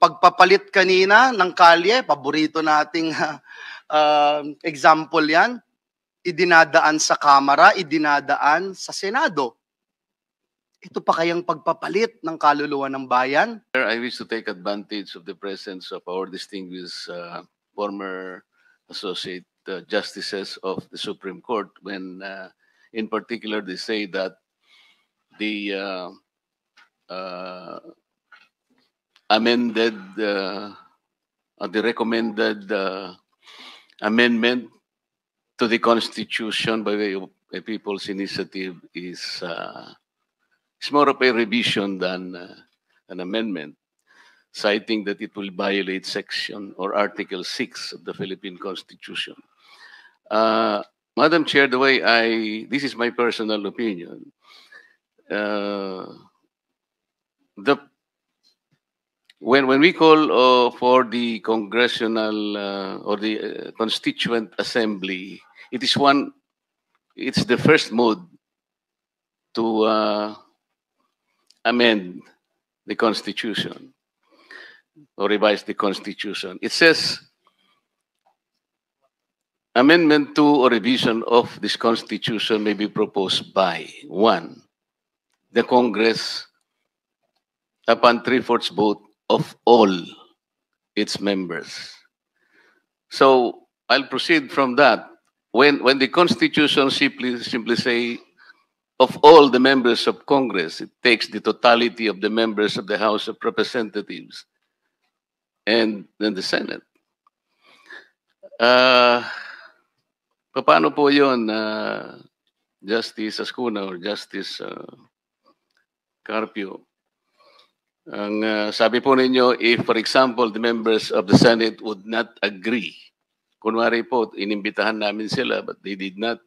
pagpapalit kanina ng kalye, paborito nating example yan, idinadaan sa Kamara, idinadaan sa Senado. Ito pa kayang pagpapalit ng kaluluwa ng bayan? I wish to take advantage of the presence of our distinguished former associate justices of the Supreme Court when, in particular, they say that the amended, the recommended amendment to the Constitution by way of a people's initiative is more of a revision than an amendment, citing that it will violate section or Article 6 of the Philippine Constitution. Madam Chair, the way this is my personal opinion, when we call for the congressional or the constituent assembly, it's the first mode to amend the Constitution or revise the Constitution. It says amendment to or revision of this Constitution may be proposed by 1, the Congress upon 3/4 vote of all its members. So I'll proceed from that. When the Constitution simply say of all the members of Congress, it takes the totality of the members of the House of Representatives and then the Senate. Paano po yun, Justice Ascuna or Justice Carpio? Ang sabi po ninyo, if for example, the members of the Senate would not agree, kunwari po, inimbitahan namin sila, but they did not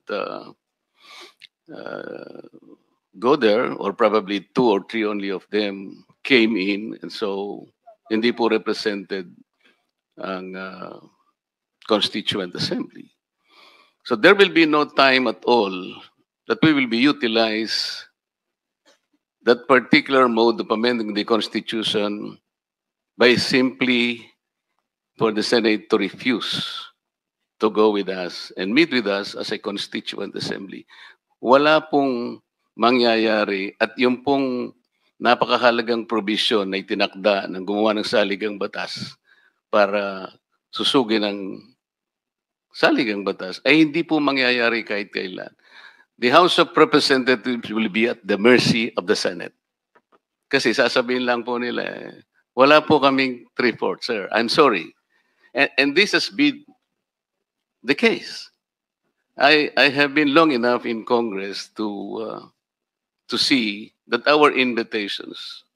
go there, or probably 2 or 3 only of them came in, and so hindi po represented ang Constituent Assembly. So there will be no time at all that we will be utilize that particular mode of amending the Constitution by simply for the Senate to refuse to go with us and meet with us as a Constituent Assembly. Wala pong mangyayari at yung pong napakahalagang provision na itinakda ng gumawa ng saligang batas para susugin ang saligang batas ay hindi po mangyayari kahit kailan. The House of Representatives will be at the mercy of the Senate. Kasi sasabihin lang po nila, wala po kaming 3/4, sir. I'm sorry. And this has been the case. I have been long enough in Congress to see that our invitations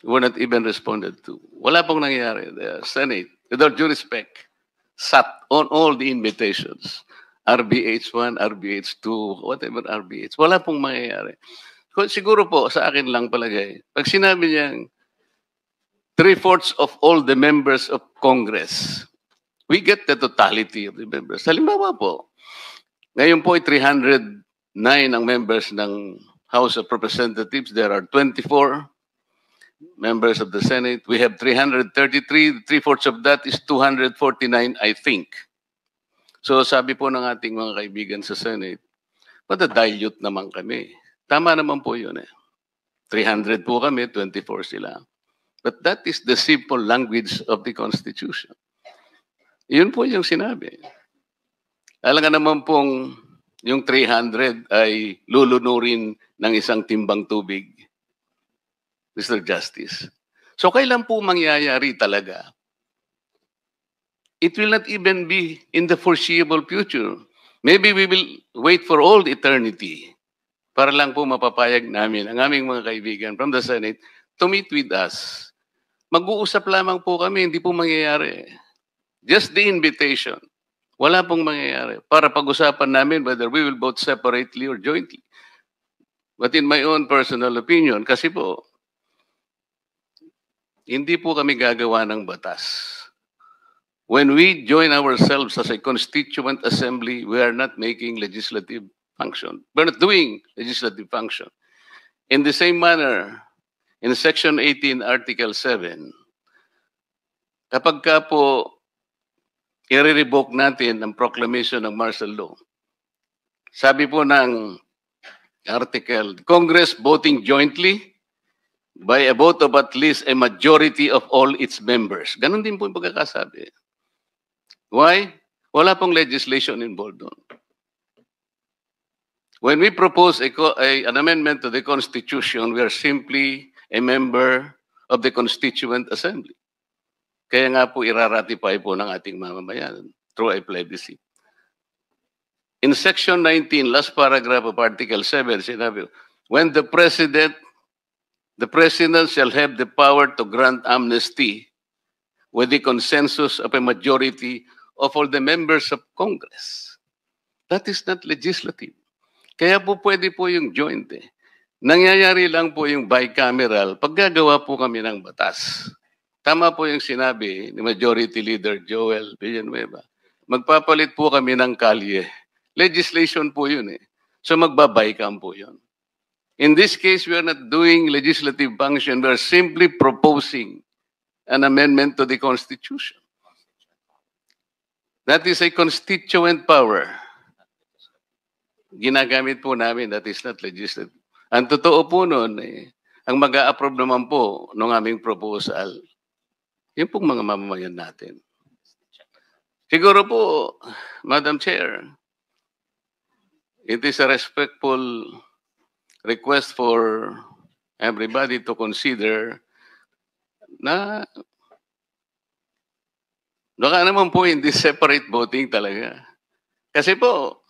were not even responded to. Wala pong nangyayari. The Senate, with all due respect, sat on all the invitations. RBH1, RBH2, whatever RBH. Wala pong mangyayari. Siguro po, sa akin lang palagay, pag sinabi niyang 3/4 of all the members of Congress, we get the totality of the members. Halimbawa po, ngayon po ay 309 ang members ng House of Representatives. There are 24 members of the Senate. We have 333. 3/4 of that is 249, I think. So sabi po ng ating mga kaibigan sa Senate, madadilute naman kami. Tama naman po yun eh. 300 po kami, 24 sila. But that is the simple language of the Constitution. Yun po yung sinabi. Alam nga naman pong yung 300 ay lulunurin ng isang timbang tubig, Mr. Justice. So kailan po mangyayari talaga? It will not even be in the foreseeable future. Maybe we will wait for all eternity para lang po mapapayag namin ang aming mga kaibigan from the Senate to meet with us. Mag-uusap lamang po kami, hindi po mangyayari. Just the invitation. Wala pong mangyayari para pag-usapan namin whether we will vote separately or jointly. But in my own personal opinion, kasi po, hindi po kami gagawa ng batas. When we join ourselves as a constituent assembly, we are not making legislative function. We're not doing legislative function. In the same manner, in Section 18, Article 7, kapag ka po i-revoke natin ang proclamation ng martial law, sabi po ng article, Congress voting jointly by a vote of at least a majority of all its members. Ganon din po yung pagkakasabi. Why? Wala pong legislation involved doon. When we propose an amendment to the Constitution, we are simply a member of the Constituent Assembly. Kaya nga po iraratify po ng ating mamamayan through a plebiscite. In Section 19, last paragraph of Article 7, sinabi, when the President shall have the power to grant amnesty with the consensus of a majority of all the members of Congress. That is not legislative. Kaya po pwede po yung joint eh. Nangyayari lang po yung bicameral pag gagawa po kami ng batas. Tama po yung sinabi ni Majority Leader Joel Villanueva. Magpapalit po kami ng kalye. Legislation po yun eh. So magbabicam po yun. In this case, we are not doing legislative function. We are simply proposing an amendment to the Constitution. That is a constituent power. Ginagamit po namin, that is not legislative. Ang totoo po nun, ang mag-a-approve naman po ng aming proposal, yung pong mga mamamayan natin. Siguro po, Madam Chair, it is a respectful request for everybody to consider na baka naman po hindi separate voting talaga. Kasi po,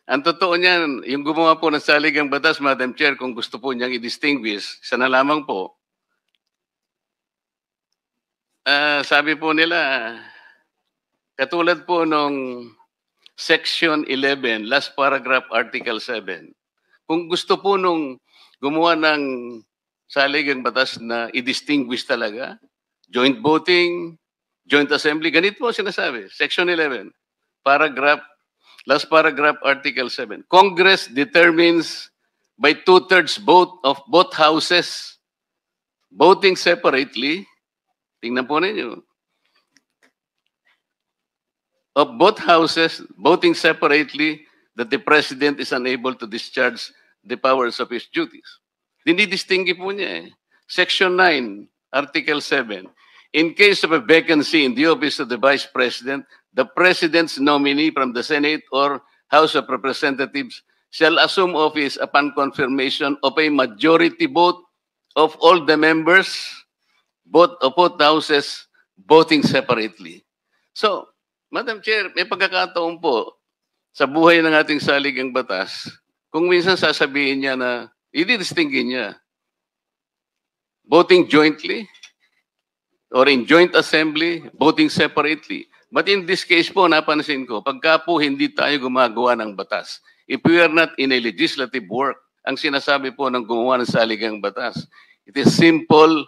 ang totoo niyan, yung gumawa po ng saligang batas, Madam Chair, kung gusto po niyang i-distinguish, isa na lamang po, sabi po nila, katulad po nung Section 11, last paragraph, Article 7, kung gusto po nung gumawa ng saligang batas na i-distinguish talaga, joint voting, joint assembly, ganito po sinasabi, Section 11, last paragraph, Article 7. Congress determines by 2/3 vote of both houses voting separately, tingnan po ninyo, of both houses voting separately that the President is unable to discharge the powers of his duties. Dinidistingue po niya eh. Section 9, Article 7. In case of a vacancy in the office of the Vice President, the President's nominee from the Senate or House of Representatives shall assume office upon confirmation of a majority vote of all the members, both of both houses, voting separately. So, Madam Chair, may pagkakataon po sa buhay ng ating saligang batas, kung minsan sasabihin niya na, i-distinguish niya, voting jointly or in joint assembly, voting separately. But in this case po, napansin ko, pagka po hindi tayo gumagawa ng batas, if we are not in a legislative work, ang sinasabi po ng gumawa ng saligang batas, it is simple,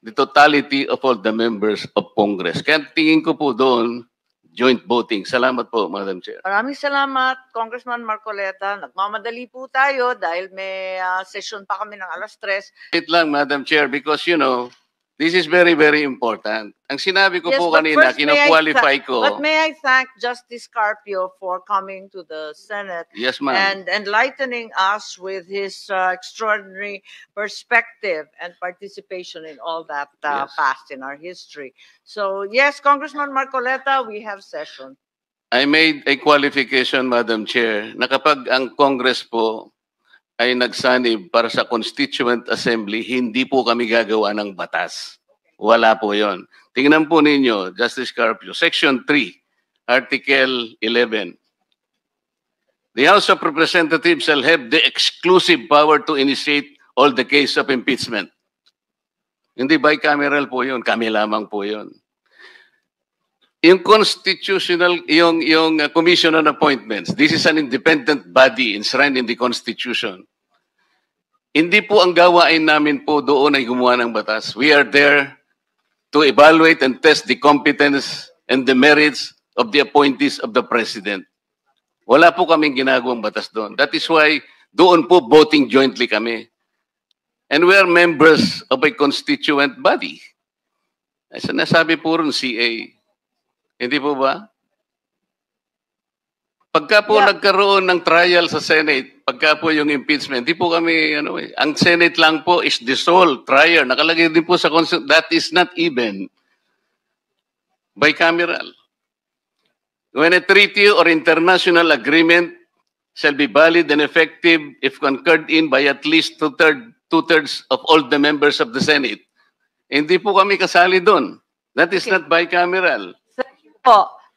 the totality of all the members of Congress. Kaya tingin ko po doon, joint voting. Salamat po, Madam Chair. Maraming salamat, Congressman Marcoleta. Nagmamadali po tayo dahil may session pa kami ng 3:00. Wait lang, Madam Chair, because you know, this is very, very important. Ang sinabi ko po kanina, kino-qualify ko. But may I thank Justice Carpio for coming to the Senate Yes, ma'am. and enlightening us with his extraordinary perspective and participation in all that Yes. past in our history. So, yes, Congressman Marcoleta, we have session. I made a qualification, Madam Chair, na kapag ang Congress po ay nagsanib para sa Constituent Assembly, hindi po kami gagawa ng batas. Wala po yon. Tingnan po ninyo, Justice Carpio, Section 3, Article 11. The House of Representatives shall have the exclusive power to initiate all the case of impeachment. Hindi bicameral po yun, kami lamang po yun. Yung constitutional, yung Commission on Appointments, this is an independent body enshrined in the Constitution. Hindi po ang gawain namin po doon ay gumawa ng batas. We are there to evaluate and test the competence and the merits of the appointees of the President. Wala po kaming ginagawang batas doon. That is why doon po voting jointly kami. And we are members of a constituent body. Ay, sinasabi po rin CA. Hindi po ba? Pagka po nagkaroon ng trial sa Senate, pagka po yung impeachment, di po kami, ang Senate lang po is dissolved, trial. Nakalagay din po sa Constitution, that is not even bicameral. When a treaty or international agreement shall be valid and effective if concurred in by at least two-thirds of all the members of the Senate. Hindi po kami kasali doon. That is not bicameral.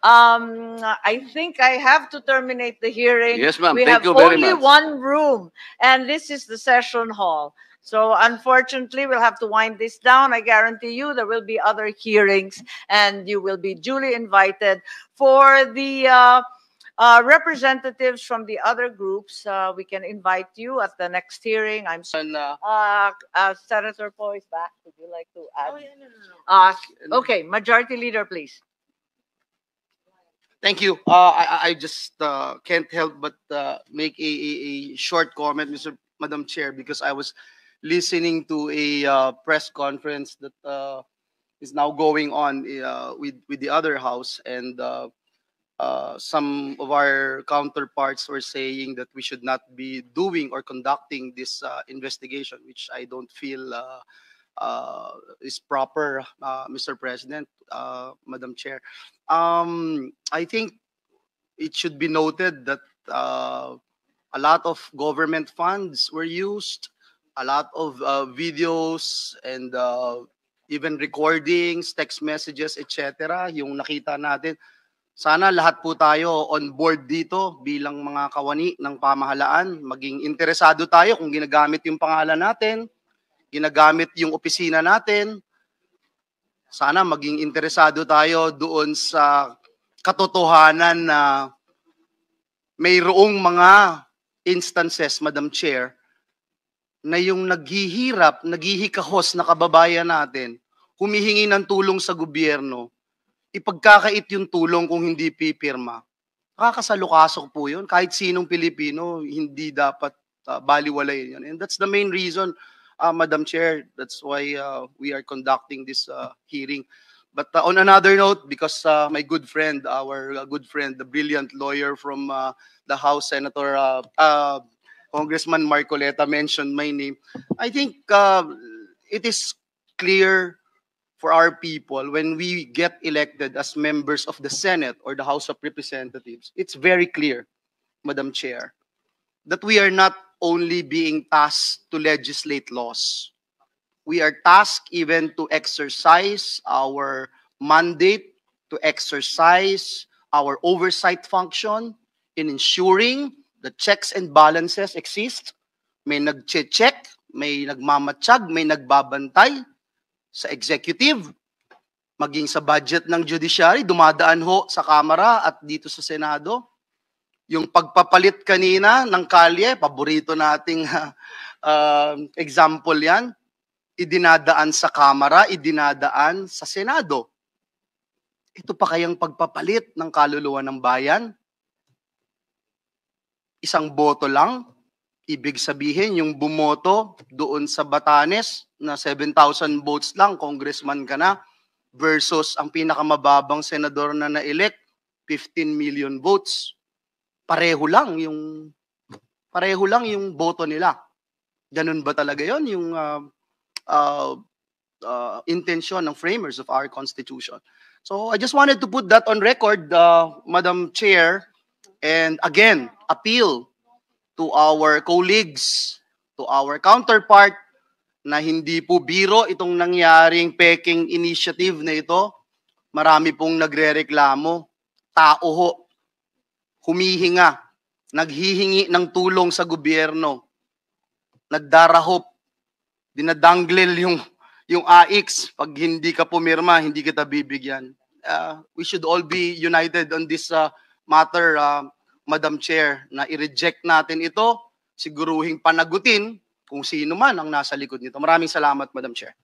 I think I have to terminate the hearing. Yes, ma'am. We Thank have you very only much. one room, and this is the session hall. So unfortunately, we'll have to wind this down. I guarantee you there will be other hearings, and you will be duly invited. For the representatives from the other groups, we can invite you at the next hearing. I'm sorry. Senator Poe is back. Would you like to add? Oh, yeah, no. Okay, Majority Leader, please. Thank you. I just can't help but make a short comment, Madam Chair, because I was listening to a press conference that is now going on with the other house, and some of our counterparts were saying that we should not be doing or conducting this investigation, which I don't feel is proper, Mr. President, Madam Chair. I think it should be noted that a lot of government funds were used, a lot of videos and even recordings, text messages, etc. Yung nakita natin. Sana lahat po tayo on board dito bilang mga kawani ng pamahalaan. Maging interesado tayo kung ginagamit yung pangalan natin, ginagamit yung opisina natin. Sana maging interesado tayo doon sa katotohanan na mayroong mga instances, Madam Chair, na yung naghihirap, naghihikahos na kababayan natin, humihingi ng tulong sa gobyerno, ipagkakait yung tulong kung hindi pipirma. Nakakasalukasok po yun. Kahit sinong Pilipino, hindi dapat baliwalayin yun. And that's the main reason, Madam Chair, that's why we are conducting this hearing. But on another note, because my good friend, our good friend, the brilliant lawyer from the House, Senator Congressman Marcoleta mentioned my name, I think it is clear for our people when we get elected as members of the Senate or the House of Representatives. It's very clear, Madam Chair, that we are not only being tasked to legislate laws. We are tasked even to exercise our mandate, to exercise our oversight function in ensuring the checks and balances exist. May nag-check, may nagmamatsyag, may nagbabantay sa executive, maging sa budget ng judiciary, dumadaan ho sa Kamara at dito sa Senado. Yung pagpapalit kanina ng kalye, paborito nating example yan, idinadaan sa Kamara, idinadaan sa Senado. Ito pa kayang pagpapalit ng kaluluwa ng bayan? Isang boto lang, ibig sabihin yung bumoto doon sa Batanes na 7,000 votes lang, congressman ka na, versus ang pinakamababang senador na na-elect, 15 million votes. Pareho lang yung boto nila. Ganun ba talaga yon yung intention ng framers of our Constitution? So I just wanted to put that on record, Madam Chair, and again, appeal to our colleagues, to our counterpart, na hindi po biro itong nangyaring peking initiative na ito. Marami pong nagrereklamo. Tao ho, humihinga, naghihingi ng tulong sa gobyerno, nagdarahop, dinadanglil yung AIX, pag hindi ka pumirma, hindi kita bibigyan. We should all be united on this matter, Madam Chair, na i-reject natin ito, siguruhing panagutin kung sino man ang nasa likod nito. Maraming salamat, Madam Chair.